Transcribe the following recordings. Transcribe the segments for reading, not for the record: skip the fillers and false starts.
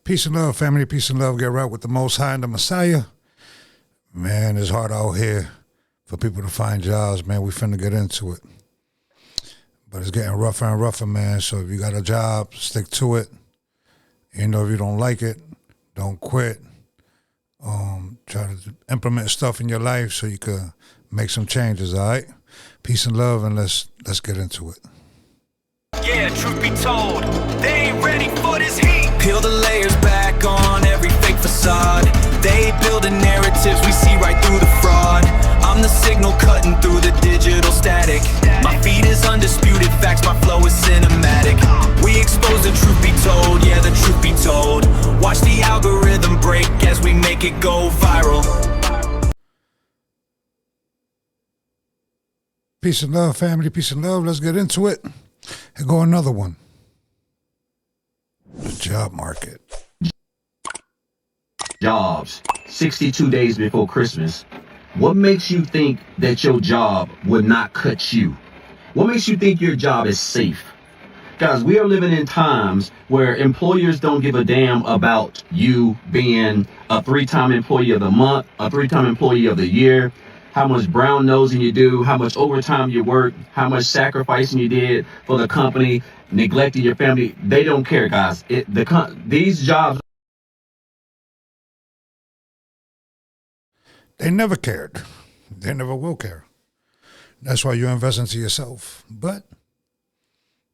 Peace and love, family. Peace and love. Get right with the Most High and the Messiah. Man, it's hard out here for people to find jobs, man. We finna get into it. But it's getting rougher and rougher, man. So if you got a job, stick to it. Even though if you don't like it, don't quit. Try to implement stuff in your life so you can make some changes, all right? Peace and love, and let's get into it. Yeah, truth be told, they ain't ready for this heat. Peel the layers back on every fake facade. They build narratives, we see right through the fraud. I'm the signal cutting through the digital static. My feed is undisputed facts, my flow is cinematic. We expose the truth be told, yeah, the truth be told. Watch the algorithm break as we make it go viral. Peace and love, family. Peace and love. Let's get into it. And go another one. The job market. Jobs 62 days before Christmas. What makes you think that your job would not cut you? What makes you think your job is safe? Guys, we are living in times where employers don't give a damn about you being a 3-time employee of the month, a 3-time employee of the year, how much brown nosing you do, how much overtime you work, how much sacrificing you did for the company, neglecting your family. They don't care, guys. These jobs. They never cared. They never will care. That's why you invest into yourself. But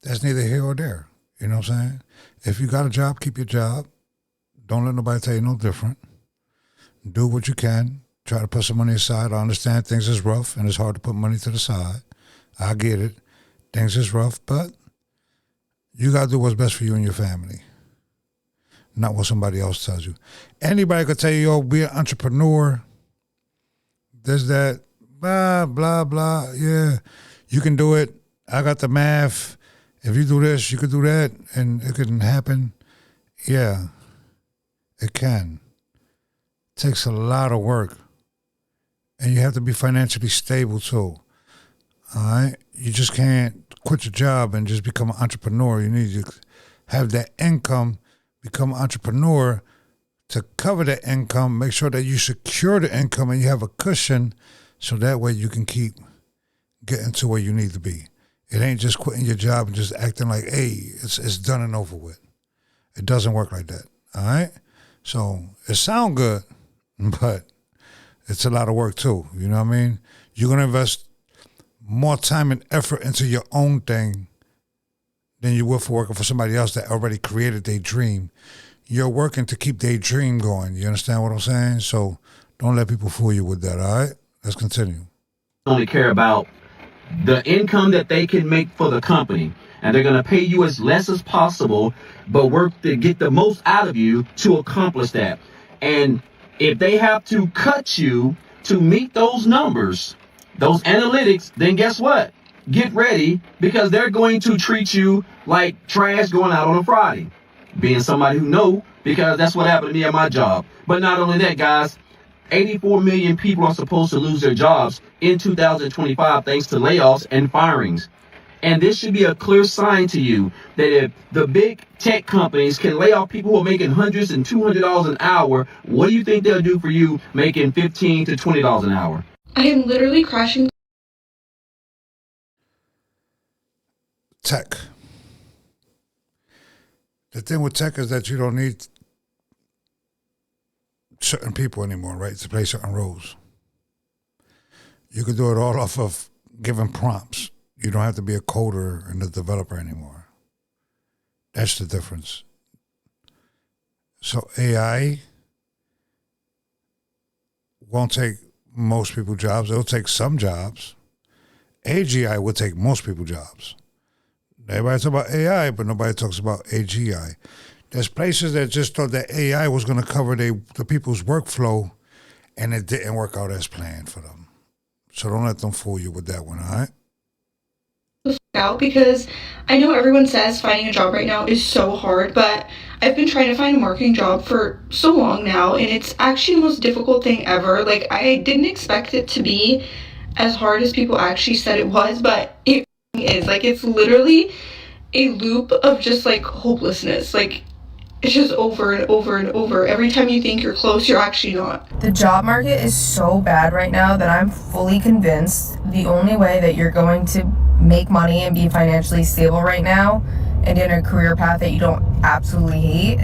that's neither here or there. You know what I'm saying? If you got a job, keep your job. Don't let nobody tell you no different. Do what you can. Try to put some money aside. I understand things is rough and it's hard to put money to the side. I get it. Things is rough, but you got to do what's best for you and your family. Not what somebody else tells you. Anybody could tell you, yo, be an entrepreneur. There's that, blah, blah, blah. Yeah, you can do it. I got the math. If you do this, you could do that, and it can happen. Yeah, it can. It takes a lot of work. And you have to be financially stable, too. All right? You just can't quit your job and just become an entrepreneur. You need to have that income, become an entrepreneur, to cover that income, make sure that you secure the income and you have a cushion so that way you can keep getting to where you need to be. It ain't just quitting your job and just acting like, hey, it's done and over with. It doesn't work like that, all right? So it sounds good, but it's a lot of work too, you know what I mean? You're going to invest more time and effort into your own thing than you will for working for somebody else that already created their dream. You're working to keep their dream going. You understand what I'm saying? So don't let people fool you with that, all right? Let's continue. Only care about the income that they can make for the company. And they're going to pay you as less as possible, but work to get the most out of you to accomplish that. And if they have to cut you to meet those numbers, those analytics, then guess what? Get ready, because they're going to treat you like trash going out on a Friday. Being somebody who know, because that's what happened to me at my job. But not only that, guys, 84 million people are supposed to lose their jobs in 2025 thanks to layoffs and firings. And this should be a clear sign to you that if the big tech companies can lay off people who are making hundreds and $200 an hour, what do you think they'll do for you making $15 to $20 an hour? I am literally crashing. Tech. The thing with tech is that you don't need certain people anymore, right, to play certain roles. You can do it all off of giving prompts. You don't have to be a coder and a developer anymore. That's the difference. So AI won't take most people's jobs. It'll take some jobs. AGI will take most people's jobs. Everybody talks about AI, but nobody talks about AGI. There's places that just thought that AI was going to cover the people's workflow, and it didn't work out as planned for them. So don't let them fool you with that one, all right? Out because I know everyone says finding a job right now is so hard, but I've been trying to find a marketing job for so long now, and it's actually the most difficult thing ever. Like, I didn't expect it to be as hard as people actually said it was, but it is. Like, it's literally a loop of just like hopelessness. Like, It's just over and over and over. Every time you think you're close, you're actually not. The job market is so bad right now that I'm fully convinced the only way that you're going to make money and be financially stable right now and in a career path that you don't absolutely hate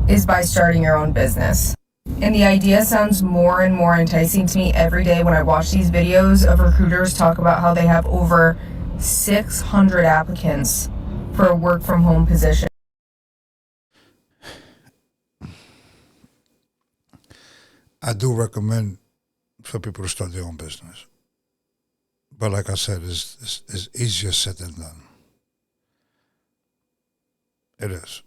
is by starting your own business. And the idea sounds more and more enticing to me every day when I watch these videos of recruiters talk about how they have over 600 applicants for a work from home position. I do recommend for people to start their own business. But like I said, it's easier said than done. It is.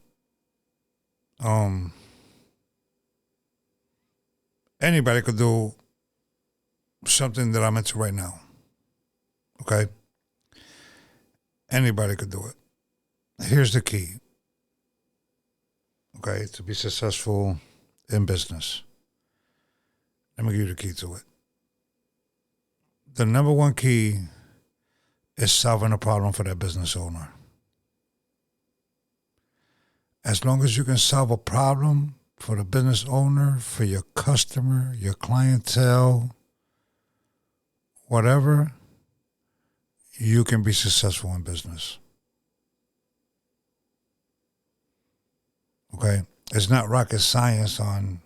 Anybody could do something that I'm into right now. Okay? Anybody could do it. Here's the key. Okay, to be successful in business. Let me give you the key to it. The number one key is solving a problem for that business owner. As long as you can solve a problem for the business owner, for your customer, your clientele, whatever, you can be successful in business. Okay? It's not rocket science on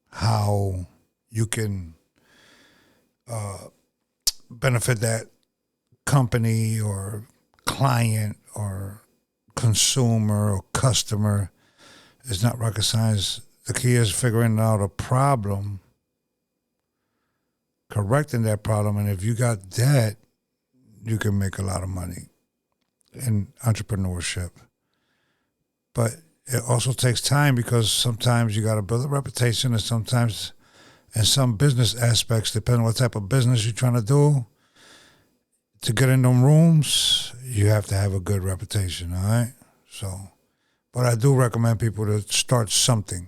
how you can benefit that company or client or consumer or customer. It's not rocket science. The key is figuring out a problem, correcting that problem, and if you got that, you can make a lot of money in entrepreneurship. But it also takes time because sometimes you got to build a reputation, and sometimes in some business aspects, depending on what type of business you're trying to do, to get in them rooms, you have to have a good reputation, all right? So, but I do recommend people to start something.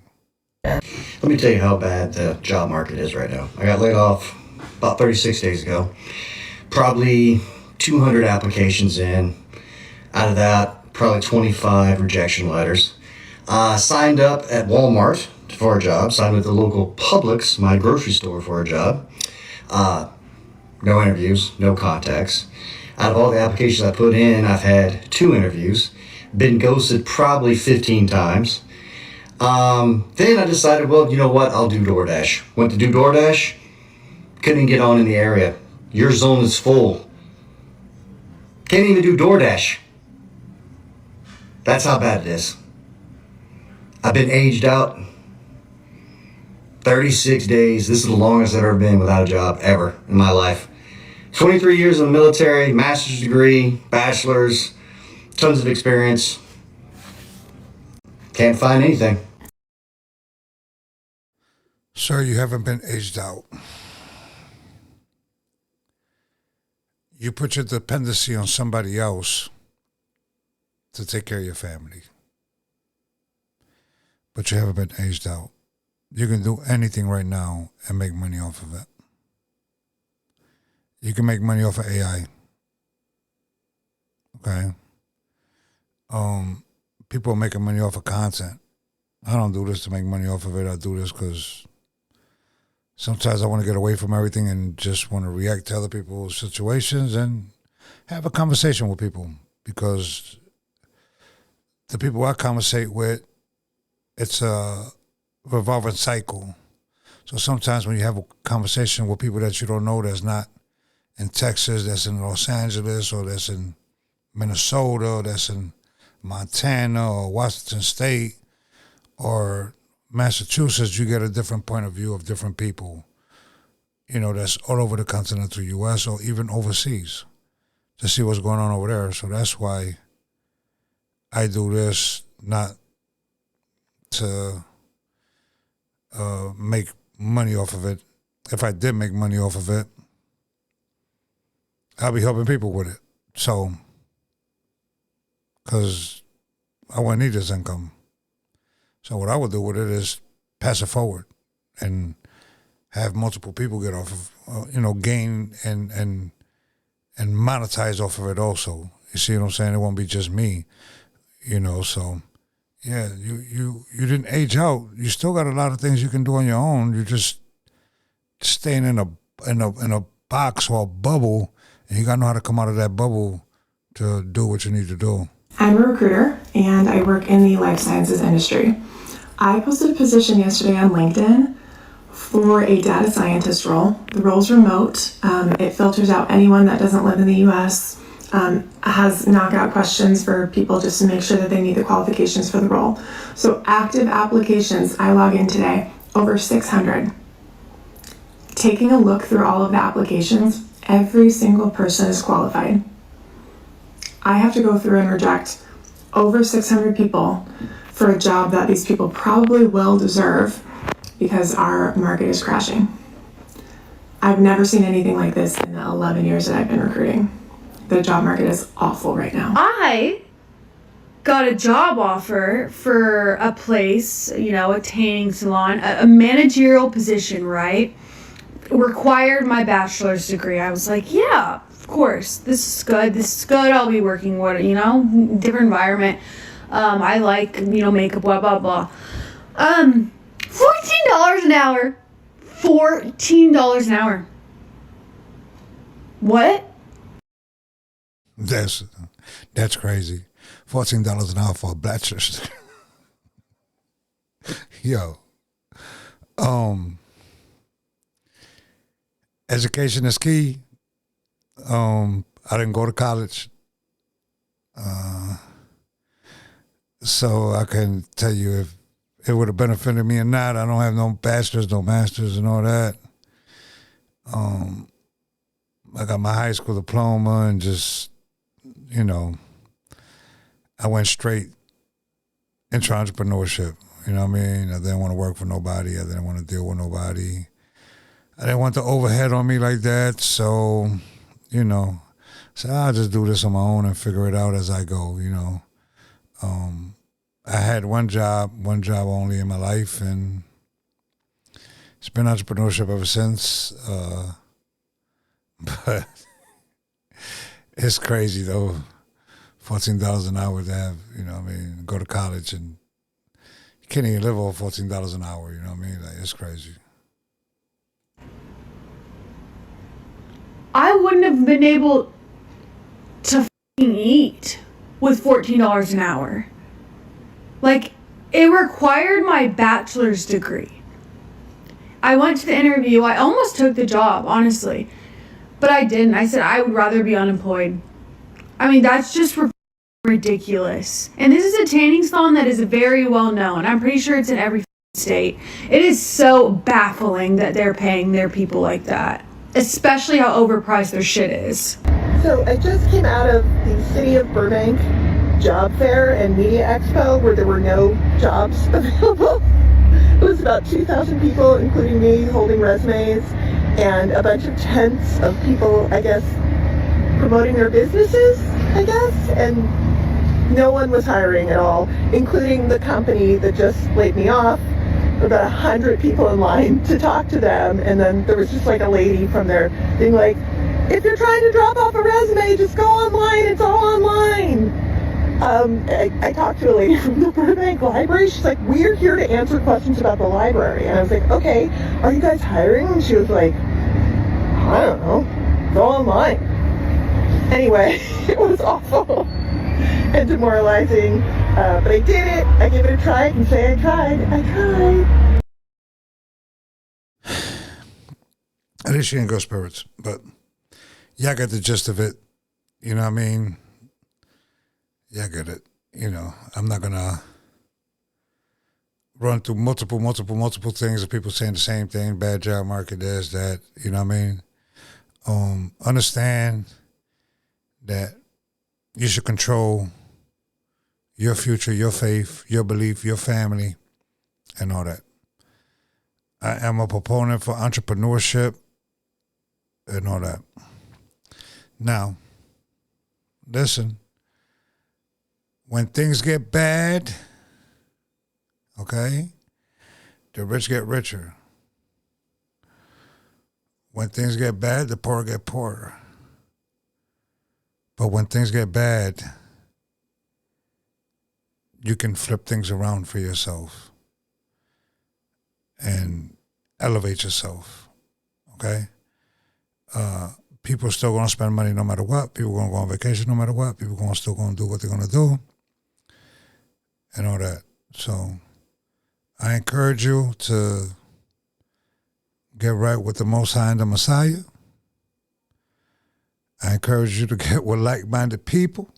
Let me tell you how bad the job market is right now. I got laid off about 36 days ago. Probably 200 applications in. Out of that, probably 25 rejection letters. Signed up at Walmart for a job. Signed with the local Publix, my grocery store, for a job. No interviews, no contacts. Out of all the applications I put in, I've had 2 interviews. Been ghosted probably 15 times. Then I decided, well, you know what? I'll do DoorDash. Went to do DoorDash. Couldn't even get on in the area. Your zone is full. Can't even do DoorDash. That's how bad it is. I've been aged out 36 days. This is the longest I've ever been without a job ever in my life. 23 years in the military, master's degree, bachelor's, tons of experience. Can't find anything. Sir, you haven't been aged out. You put your dependency on somebody else to take care of your family. But you haven't been aged out. You can do anything right now and make money off of it. You can make money off of AI. Okay? People are making money off of content. I don't do this to make money off of it. I do this because sometimes I want to get away from everything and just want to react to other people's situations and have a conversation with people, because the people I conversate with, it's a revolving cycle. So sometimes when you have a conversation with people that you don't know, that's not in Texas, that's in Los Angeles, or that's in Minnesota, or that's in Montana, or Washington State, or Massachusetts, you get a different point of view of different people, you know, that's all over the continental U.S. or even overseas, to see what's going on over there. So that's why I do this, not to make money off of it. If I did make money off of it, I'll be helping people with it. So, because I wouldn't need this income. So what I would do with it is pass it forward and have multiple people get off of, gain and monetize off of it also. You see what I'm saying? It won't be just me, so Yeah, you didn't age out. You still got a lot of things you can do on your own. You're just staying in a box or a bubble, and you gotta know how to come out of that bubble to do what you need to do. I'm a recruiter and I work in the life sciences industry. I posted a position yesterday on LinkedIn for a data scientist role. The role's remote. It filters out anyone that doesn't live in the US, has knockout questions for people just to make sure that they meet the qualifications for the role. So active applications, I log in today, over 600. Taking a look through all of the applications, every single person is qualified. I have to go through and reject over 600 people for a job that these people probably will deserve because our market is crashing. I've never seen anything like this in the 11 years that I've been recruiting. The job market is awful right now. I got a job offer for a place, a tanning salon, a managerial position, right? Required my bachelor's degree. I was like, yeah, of course, this is good, I'll be working with, different environment. I like, makeup, blah, blah, blah. $14 an hour. $14 an hour. What? That's crazy. $14 an hour for a bachelor's. Yo. Education is key. I didn't go to college. So I can tell you if it would have benefited me or not. I don't have no bachelor's, no master's, and all that. I got my high school diploma and just, I went straight into entrepreneurship. You know what I mean? I didn't want to work for nobody. I didn't want to deal with nobody. I didn't want the overhead on me like that. So, so I'll just do this on my own and figure it out as I go, I had one job only in my life, and it's been entrepreneurship ever since. But it's crazy though, $14 an hour to have, go to college and you can't even live off $14 an hour, you know what I mean? Like, it's crazy. I wouldn't have been able to eat with $14 an hour. Like, it required my bachelor's degree. I went to the interview. I almost took the job, honestly. But I didn't. I said I would rather be unemployed. I mean, that's just ridiculous. And this is a tanning salon that is very well known. I'm pretty sure it's in every state. It is so baffling that they're paying their people like that. Especially how overpriced their shit is. So I just came out of the City of Burbank job fair and media expo where there were no jobs available. It was about 2,000 people, including me, holding resumes, and a bunch of tents of people, I guess, promoting their businesses, I guess, and no one was hiring at all, including the company that just laid me off. There were about 100 people in line to talk to them, and then there was just like a lady from there being like, if you're trying to drop off a resume, just go online, it's all online. I talked to a lady from the Burbank Library. She's like, we're here to answer questions about the library. And I was like, okay, are you guys hiring? And she was like, I don't know, go online. Anyway, it was awful and demoralizing, but I did it. I gave it a try. I can say I tried. At least she ain't good spirits, but yeah, I got the gist of it. You know what I mean? Yeah, I get it. I'm not going to run through multiple things of people saying the same thing, bad job market, this, that, you know what I mean? Understand that you should control your future, your faith, your belief, your family, and all that. I am a proponent for entrepreneurship and all that. Now, listen. When things get bad, okay, the rich get richer. When things get bad, the poor get poorer. But when things get bad, you can flip things around for yourself and elevate yourself. Okay? People are still going to spend money no matter what. People are going to go on vacation no matter what. People are still going to do what they're going to do and all that. So I encourage you to get right with the Most High and the Messiah. I encourage you to get with like-minded people.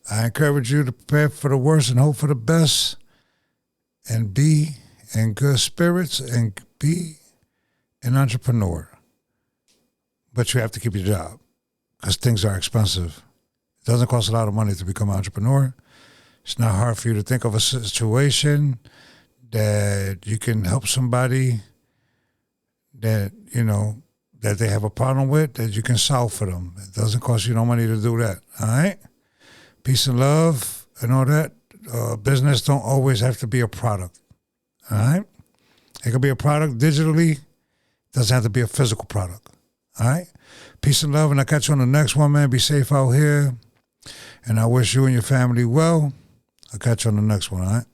I encourage you to prepare for the worst and hope for the best and be in good spirits and be an entrepreneur. But you have to keep your job because things are expensive. It doesn't cost a lot of money to become an entrepreneur. It's not hard for you to think of a situation that you can help somebody that, you know, that they have a problem with, that you can solve for them. It doesn't cost you no money to do that, all right? Peace and love and all that. Business don't always have to be a product, all right? It could be a product digitally. It doesn't have to be a physical product, all right? Peace and love, and I'll catch you on the next one, man. Be safe out here, and I wish you and your family well. I'll catch you on the next one, all right?